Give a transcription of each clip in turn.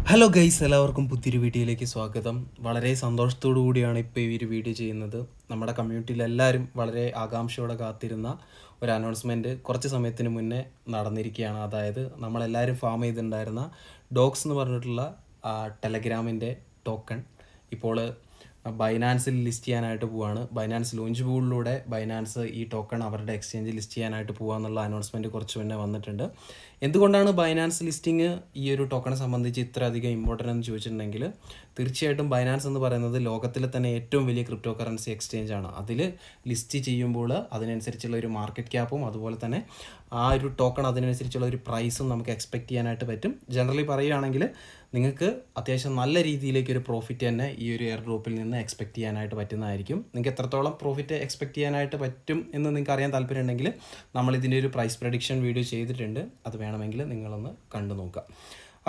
Hello guys, എല്ലാവർക്കും പുതിയൊരു വീഡിയോയിലേക്ക് സ്വാഗതം. വളരെ സന്തോഷത്തോടു കൂടിയാണ് ഇപ്പോൾ ഈ ഒരു വീഡിയോ ചെയ്യുന്നത്. നമ്മുടെ കമ്മ്യൂണിറ്റിയിൽ എല്ലാവരും വളരെ ആകാംക്ഷയോടെ കാത്തിരുന്ന ഒരു അനൗൺസ്മെൻറ്റ് കുറച്ച് സമയത്തിന് മുന്നേ നടന്നിരിക്കുകയാണ്. അതായത് നമ്മളെല്ലാവരും ഫാം ചെയ്തിട്ടുണ്ടായിരുന്ന ഡോക്സ് എന്ന് പറഞ്ഞിട്ടുള്ള ടെലഗ്രാമിൻ്റെ ടോക്കൺ ഇപ്പോൾ ബൈനാൻസിൽ ലിസ്റ്റ് ചെയ്യാനായിട്ട് പോവുകയാണ്. ബൈനാൻസ് ലോഞ്ച് പൂളിലൂടെ ബൈനാൻസ് ഈ ടോക്കൺ അവരുടെ എക്സ്ചേഞ്ചിൽ ലിസ്റ്റ് ചെയ്യാനായിട്ട് പോകാമെന്നുള്ള അനൗൺസ്മെൻറ്റ് കുറച്ച് മുന്നേ വന്നിട്ടുണ്ട്. എന്തുകൊണ്ടാണ് ബൈനാൻസ് ലിസ്റ്റിംഗ് ഈ ഒരു ടോക്കണെ സംബന്ധിച്ച് ഇത്ര അധികം ഇമ്പോർട്ടൻ്റ് എന്ന് ചോദിച്ചിട്ടുണ്ടെങ്കിൽ, തീർച്ചയായിട്ടും ബൈനാൻസ് എന്ന് പറയുന്നത് ലോകത്തിലെ തന്നെ ഏറ്റവും വലിയ ക്രിപ്റ്റോ കറൻസി എക്സ്ചേഞ്ച് ആണ്. അതിൽ ലിസ്റ്റ് ചെയ്യുമ്പോൾ അതിനനുസരിച്ചുള്ള ഒരു മാർക്കറ്റ് ക്യാപ്പും അതുപോലെ തന്നെ ആ ഒരു ടോക്കൺ അതിനനുസരിച്ചുള്ള ഒരു പ്രൈസും നമുക്ക് എക്സ്പെക്റ്റ് ചെയ്യാനായിട്ട് പറ്റും. ജനറലി പറയുകയാണെങ്കിൽ നിങ്ങൾക്ക് അത്യാവശ്യം നല്ല രീതിയിലേക്ക് ഒരു പ്രോഫിറ്റ് തന്നെ ഈ ഒരു എയർ ഡ്രോപ്പിൽ നിന്ന് എക്സ്പെക്റ്റ് ചെയ്യാനായിട്ട് പറ്റുന്നതായിരിക്കും. നിങ്ങൾക്ക് എത്രത്തോളം പ്രോഫിറ്റ് എക്സ്പെക്റ്റ് ചെയ്യാനായിട്ട് പറ്റും എന്ന് നിങ്ങൾക്ക് അറിയാൻ താല്പര്യമുണ്ടെങ്കിൽ നമ്മളിതിൻ്റെ ഒരു പ്രൈസ് പ്രഡിക്ഷൻ വീഡിയോ ചെയ്തിട്ടുണ്ട്. അത് വേണമെങ്കിൽ നിങ്ങളൊന്ന് കണ്ടു നോക്കുക.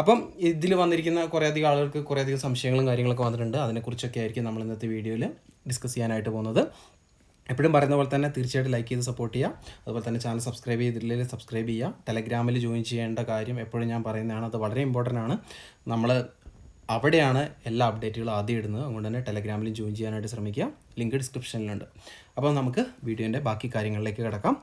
അപ്പം ഇതിൽ വന്നിരിക്കുന്ന കുറേയധികം ആളുകൾക്ക് കുറേയധികം സംശയങ്ങളും കാര്യങ്ങളൊക്കെ വന്നിട്ടുണ്ട്. അതിനെക്കുറിച്ചൊക്കെ ആയിരിക്കും നമ്മൾ ഇന്നത്തെ വീഡിയോയിൽ ഡിസ്കസ് ചെയ്യാനായിട്ട് പോകുന്നത്. എപ്പോഴും പറയുന്ന പോലെ തന്നെ തീർച്ചയായിട്ടും ലൈക്ക് ചെയ്ത് സപ്പോർട്ട് ചെയ്യുക. അതുപോലെ തന്നെ ചാനൽ സബ്സ്ക്രൈബ് ചെയ്തിട്ടില്ലെങ്കിൽ സബ്സ്ക്രൈബ് ചെയ്യുക. ടെലഗ്രാമിൽ ജോയിൻ ചെയ്യേണ്ട കാര്യം എപ്പോഴും ഞാൻ പറയുന്നതാണ്, അത് വളരെ ഇമ്പോർട്ടൻ്റ് ആണ്. നമ്മൾ അവിടെയാണ് എല്ലാ അപ്ഡേറ്റുകളും ആദ്യം ഇടുന്നത്. അതുകൊണ്ട് തന്നെ ടെലഗ്രാമിലും ജോയിൻ ചെയ്യാനായിട്ട് ശ്രമിക്കുക. ലിങ്ക് ഡിസ്ക്രിപ്ഷനിലുണ്ട്. അപ്പോൾ നമുക്ക് വീഡിയോൻ്റെ ബാക്കി കാര്യങ്ങളിലേക്ക് കിടക്കാം.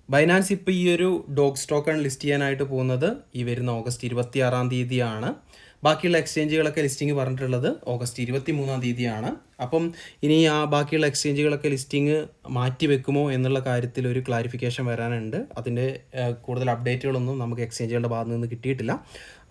ബൈനാൻസ് ഇപ്പോൾ ഈ ഒരു ഡോഗ് ടോക്കൺ ലിസ്റ്റ് ചെയ്യാനായിട്ട് പോകുന്നത് ഈ വരുന്ന ഓഗസ്റ്റ് 26 തീയതിയാണ്. ബാക്കിയുള്ള എക്സ്ചേഞ്ചുകളൊക്കെ ലിസ്റ്റിംഗ് പറഞ്ഞിട്ടുള്ളത് ഓഗസ്റ്റ് 23 തീയതിയാണ്. അപ്പം ഇനി ആ ബാക്കിയുള്ള എക്സ്ചേഞ്ചുകളൊക്കെ ലിസ്റ്റിംഗ് മാറ്റി വെക്കുമോ എന്നുള്ള കാര്യത്തിൽ ഒരു ക്ലാരിഫിക്കേഷൻ വരാനുണ്ട്. അതിൻ്റെ കൂടുതൽ അപ്ഡേറ്റുകളൊന്നും നമുക്ക് എക്സ്ചേഞ്ചുകളുടെ ഭാഗത്ത് നിന്ന് കിട്ടിയിട്ടില്ല.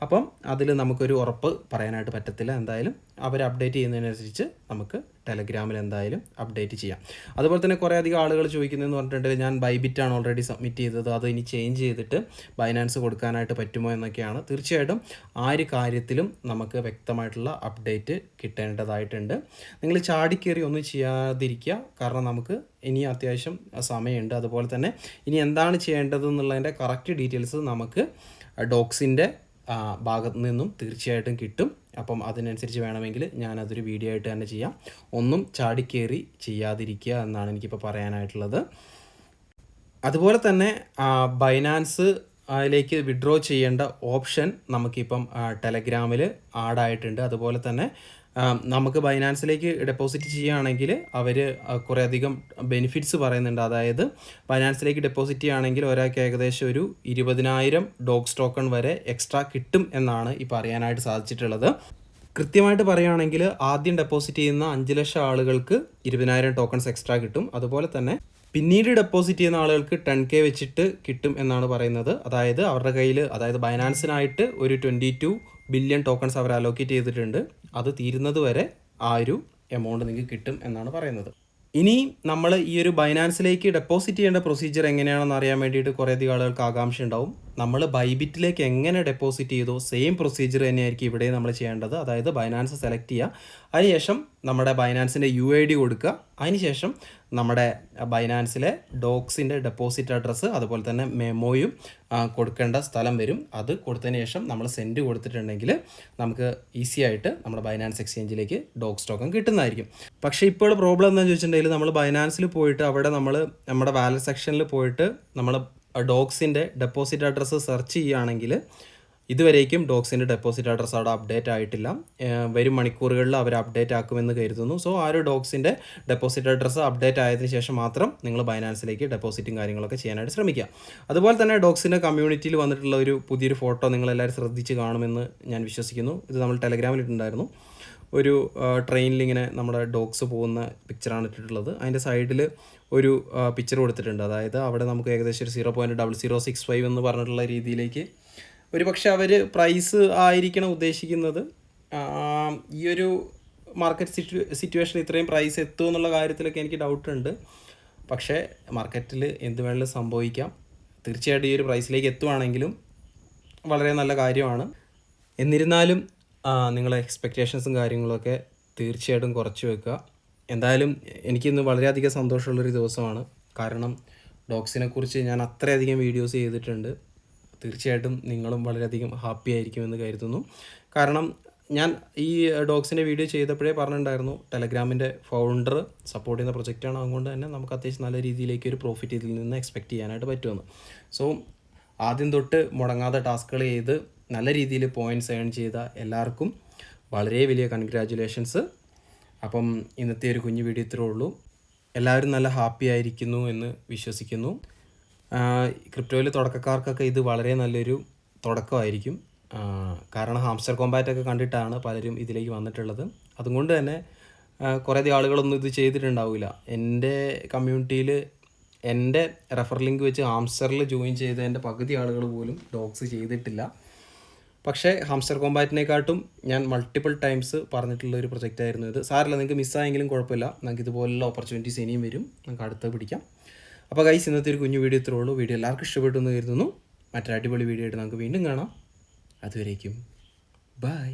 അപ്പം അതിൽ നമുക്കൊരു ഉറപ്പ് പറയാനായിട്ട് പറ്റത്തില്ല. എന്തായാലും അവർ അപ്ഡേറ്റ് ചെയ്യുന്നതിനനുസരിച്ച് നമുക്ക് ടെലഗ്രാമിൽ എന്തായാലും അപ്ഡേറ്റ് ചെയ്യാം. അതുപോലെ തന്നെ കുറേ അധികം ആളുകൾ ചോദിക്കുന്നതെന്ന് പറഞ്ഞിട്ടുണ്ടെങ്കിൽ, ഞാൻ ബൈബിറ്റാണ് ഓൾറെഡി സബ്മിറ്റ് ചെയ്തത്, അത് ഇനി ചേഞ്ച് ചെയ്തിട്ട് ബൈനാൻസ് കൊടുക്കാനായിട്ട് പറ്റുമോ എന്നൊക്കെയാണ്. തീർച്ചയായിട്ടും ആ ഒരു കാര്യത്തിലും നമുക്ക് വ്യക്തമായിട്ടുള്ള അപ്ഡേറ്റ് കിട്ടേണ്ടതായിട്ടുണ്ട്. നിങ്ങൾ ചാടിക്കേറി ഒന്നും ചെയ്യാതിരിക്കുക. കാരണം നമുക്ക് ഇനി അത്യാവശ്യം സമയമുണ്ട്. അതുപോലെ തന്നെ ഇനി എന്താണ് ചെയ്യേണ്ടതെന്നുള്ളതിൻ്റെ കറക്റ്റ് ഡീറ്റെയിൽസ് നമുക്ക് ഡോക്സിൻ്റെ ഭാഗത്തു നിന്നും തീർച്ചയായിട്ടും കിട്ടും. അപ്പം അതിനനുസരിച്ച് വേണമെങ്കിൽ ഞാനതൊരു വീഡിയോ ആയിട്ട് തന്നെ ചെയ്യാം. ഒന്നും ചാടിക്കേറി ചെയ്യാതിരിക്കുക എന്നാണ് എനിക്കിപ്പോൾ പറയാനായിട്ടുള്ളത്. അതുപോലെ തന്നെ ബൈനാൻസ് അതിലേക്ക് വിഡ്രോ ചെയ്യേണ്ട ഓപ്ഷൻ നമുക്കിപ്പം ടെലഗ്രാമിൽ ആഡായിട്ടുണ്ട്. അതുപോലെ തന്നെ നമുക്ക് ബൈനാൻസിലേക്ക് ഡെപ്പോസിറ്റ് ചെയ്യുകയാണെങ്കിൽ അവർ കുറേയധികം ബെനിഫിറ്റ്സ് പറയുന്നുണ്ട്. അതായത് ബൈനാൻസിലേക്ക് ഡെപ്പോസിറ്റ് ചെയ്യുകയാണെങ്കിൽ ഒരാൾക്ക് ഏകദേശം ഒരു 20,000 ഡോഗ്സ് ടോക്കൺ വരെ എക്സ്ട്രാ കിട്ടും എന്നാണ് ഇപ്പോൾ അറിയാനായിട്ട് സാധിച്ചിട്ടുള്ളത്. കൃത്യമായിട്ട് പറയുകയാണെങ്കിൽ ആദ്യം ഡെപ്പോസിറ്റ് ചെയ്യുന്ന 5 ലക്ഷം ആളുകൾക്ക് 20,000 ടോക്കൺസ് എക്സ്ട്രാ കിട്ടും. അതുപോലെ തന്നെ പിന്നീട് ഡെപ്പോസിറ്റ് ചെയ്യുന്ന ആളുകൾക്ക് 10K വെച്ചിട്ട് കിട്ടും എന്നാണ് പറയുന്നത്. അതായത് അവരുടെ കയ്യിൽ, അതായത് ബൈനാൻസിനായിട്ട് ഒരു 22 ബില്യൺ ടോക്കൺസ് അവർ അലോക്കേറ്റ് ചെയ്തിട്ടുണ്ട്. അത് തീരുന്നത് വരെ ആ ഒരു എമൗണ്ട് നിങ്ങൾക്ക് കിട്ടും എന്നാണ് പറയുന്നത്. ഇനി നമ്മൾ ഈ ഒരു ബൈനാൻസിലേക്ക് ഡെപ്പോസിറ്റ് ചെയ്യേണ്ട പ്രൊസീജിയർ എങ്ങനെയാണെന്ന് അറിയാൻ വേണ്ടിയിട്ട് കുറേയധികം ആളുകൾക്ക് ആകാംക്ഷ ഉണ്ടാവും. നമ്മൾ ബൈബിറ്റിലേക്ക് എങ്ങനെ ഡെപ്പോസിറ്റ് ചെയ്തോ സെയിം പ്രൊസീജിയർ തന്നെയായിരിക്കും ഇവിടെ നമ്മൾ ചെയ്യേണ്ടത്. അതായത് ബൈനാൻസ് സെലക്ട് ചെയ്യുക, അതിനുശേഷം നമ്മുടെ ബൈനാൻസിൻ്റെ UID കൊടുക്കുക, അതിനുശേഷം നമ്മുടെ ബൈനാൻസിലെ ഡോക്സിൻ്റെ ഡെപ്പോസിറ്റ് അഡ്രസ്സ് അതുപോലെ തന്നെ മെമ്മോയും കൊടുക്കേണ്ട സ്ഥലം വരും. അത് കൊടുത്തതിന് ശേഷം നമ്മൾ സെൻഡ് കൊടുത്തിട്ടുണ്ടെങ്കിൽ നമുക്ക് ഈസി ആയിട്ട് നമ്മുടെ ബൈനാൻസ് എക്സ്ചേഞ്ചിലേക്ക് ഡോഗ്സ് ടോക്കൺ കിട്ടുന്നതായിരിക്കും. പക്ഷേ ഇപ്പോൾ പ്രോബ്ലം എന്താണെന്ന് ചോദിച്ചിട്ടുണ്ടെങ്കിൽ, നമ്മൾ ബൈനാൻസിൽ പോയിട്ട് അവിടെ നമ്മൾ നമ്മുടെ വാലറ്റ് സെക്ഷനിൽ പോയിട്ട് നമ്മൾ ഡോഗ്സിൻ്റെ ഡെപ്പോസിറ്റ് അഡ്രസ്സ് സെർച്ച് ചെയ്യുകയാണെങ്കിൽ ഇതുവരേക്കും ഡോഗ്സിൻ്റെ ഡെപ്പോസിറ്റ് അഡ്രസ്സ് അവിടെ അപ്ഡേറ്റ് ആയിട്ടില്ല. വരും മണിക്കൂറുകളിൽ അവർ അപ്ഡേറ്റ് ആക്കുമെന്ന് കരുതുന്നു. സോ ആ ഒരു ഡോഗ്സിൻ്റെ ഡെപ്പോസിറ്റ് അഡ്രസ്സ് അപ്ഡേറ്റ് ആയതിനു ശേഷം മാത്രം നിങ്ങൾ ബൈനാൻസിലേക്ക് ഡെപ്പോസിറ്റും കാര്യങ്ങളൊക്കെ ചെയ്യാനായിട്ട് ശ്രമിക്കുക. അതുപോലെ തന്നെ ഡോഗ്സിൻ്റെ കമ്മ്യൂണിറ്റിയിൽ വന്നിട്ടുള്ള ഒരു പുതിയൊരു ഫോട്ടോ നിങ്ങളെല്ലാവരും ശ്രദ്ധിച്ച് കാണുമെന്ന് ഞാൻ വിശ്വസിക്കുന്നു. ഇത് നമ്മൾ ടെലഗ്രാമിൽ ഇട്ടുണ്ടായിരുന്നു. ഒരു ട്രെയിനിൽ ഇങ്ങനെ നമ്മുടെ ഡോഗ്സ് പോകുന്ന പിക്ചറാണ് ഇട്ടിട്ടുള്ളത്. അതിൻ്റെ സൈഡിൽ ഒരു പിക്ചർ കൊടുത്തിട്ടുണ്ട്. അതായത് അവിടെ നമുക്ക് ഏകദേശം ഒരു 0.0065 എന്ന് പറഞ്ഞിട്ടുള്ള രീതിയിലേക്ക് ഒരു പക്ഷേ അവർ പ്രൈസ് ആയിരിക്കണം ഉദ്ദേശിക്കുന്നത്. ഈ ഒരു മാർക്കറ്റ് സിറ്റുവേഷൻ ഇത്രയും പ്രൈസ് എത്തുമോ എന്നുള്ള കാര്യത്തിലൊക്കെ എനിക്ക് ഡൗട്ടുണ്ട്. പക്ഷേ മാർക്കറ്റിൽ എന്ത് വേണമെങ്കിലും സംഭവിക്കാം. തീർച്ചയായിട്ടും ഈ ഒരു പ്രൈസിലേക്ക് എത്തുവാണെങ്കിലും വളരെ നല്ല കാര്യമാണ്. എന്നിരുന്നാലും നിങ്ങളെ എക്സ്പെക്റ്റേഷൻസും കാര്യങ്ങളൊക്കെ തീർച്ചയായിട്ടും കുറച്ച് വെക്കുക. എന്തായാലും എനിക്കിന്ന് വളരെയധികം സന്തോഷമുള്ളൊരു ദിവസമാണ്. കാരണം ഡോഗ്സിനെക്കുറിച്ച് ഞാൻ അത്രയധികം വീഡിയോസ് ചെയ്തിട്ടുണ്ട്. തീർച്ചയായിട്ടും നിങ്ങളും വളരെയധികം ഹാപ്പി ആയിരിക്കുമെന്ന് കരുതുന്നു. കാരണം ഞാൻ ഈ ഡോഗ്സിൻ്റെ വീഡിയോ ചെയ്തപ്പോഴേ പറഞ്ഞിട്ടുണ്ടായിരുന്നു, ടെലഗ്രാമിൻ്റെ ഫൗണ്ടർ സപ്പോർട്ട് ചെയ്യുന്ന പ്രൊജക്റ്റാണ്. അതുകൊണ്ട് തന്നെ നമുക്ക് അത്യാവശ്യം നല്ല രീതിയിലേക്ക് ഒരു പ്രോഫിറ്റ് ഇതിൽ നിന്ന് എക്സ്പെക്റ്റ് ചെയ്യാനായിട്ട് പറ്റുമെന്ന്. സോ ആദ്യം തൊട്ട് മുടങ്ങാതെ ടാസ്കുകൾ ചെയ്ത് നല്ല രീതിയിൽ പോയിൻറ്റ്സ് ഏൺ ചെയ്ത എല്ലാവർക്കും വളരെ വലിയ കൺഗ്രാജുലേഷൻസ്. അപ്പം ഇന്നത്തെ ഒരു കുഞ്ഞു വീഡിയോ ഇത്രേ ഉള്ളൂ. എല്ലാവരും നല്ല ഹാപ്പി ആയിരിക്കുന്നു എന്ന് വിശ്വസിക്കുന്നു. ക്രിപ്റ്റോയിൽ തുടക്കക്കാർക്കൊക്കെ ഇത് വളരെ നല്ലൊരു തുടക്കമായിരിക്കും. കാരണം ഹാംസ്റ്റർ കോമ്പാറ്റൊക്കെ കണ്ടിട്ടാണ് പലരും ഇതിലേക്ക് വന്നിട്ടുള്ളത്. അതുകൊണ്ട് തന്നെ കുറേ ആളുകളൊന്നും ഇത് ചെയ്തിട്ടുണ്ടാവില്ല. എൻ്റെ കമ്മ്യൂണിറ്റിയിൽ എൻ്റെ റെഫർ ലിങ്ക് വെച്ച് ഹാംസ്റ്ററിൽ ജോയിൻ ചെയ്ത എൻ്റെ പകുതി ആളുകൾ പോലും ഡോഗ്സ് ചെയ്തിട്ടില്ല. പക്ഷേ ഹാംസ്റ്റർ കോമ്പാറ്റിനെക്കാട്ടും ഞാൻ മൾട്ടിപ്പിൾ ടൈംസ് പറഞ്ഞിട്ടുള്ള ഒരു പ്രൊജക്റ്റായിരുന്നു ഇത്. സാറില്ല, നിങ്ങൾക്ക് മിസ്സായെങ്കിലും കുഴപ്പമില്ല, നമുക്ക് ഇതുപോലുള്ള ഓപ്പർച്യൂണിറ്റീസ് ഇനിയും വരും, നമുക്ക് അടുത്ത് പിടിക്കാം. അപ്പോൾ ഗൈസ്, ഇന്നത്തെ ഒരു കുഞ്ഞു വീഡിയോ ഇത്രേ ഉള്ളൂ. വീഡിയോ എല്ലാവർക്കും ഇഷ്ടപ്പെട്ടു എന്ന് കരുതുന്നു. മറ്റൊരു അടിപൊളി വീഡിയോ ആയിട്ട് നമുക്ക് വീണ്ടും കാണാം. അതുവരേക്കും ബൈ.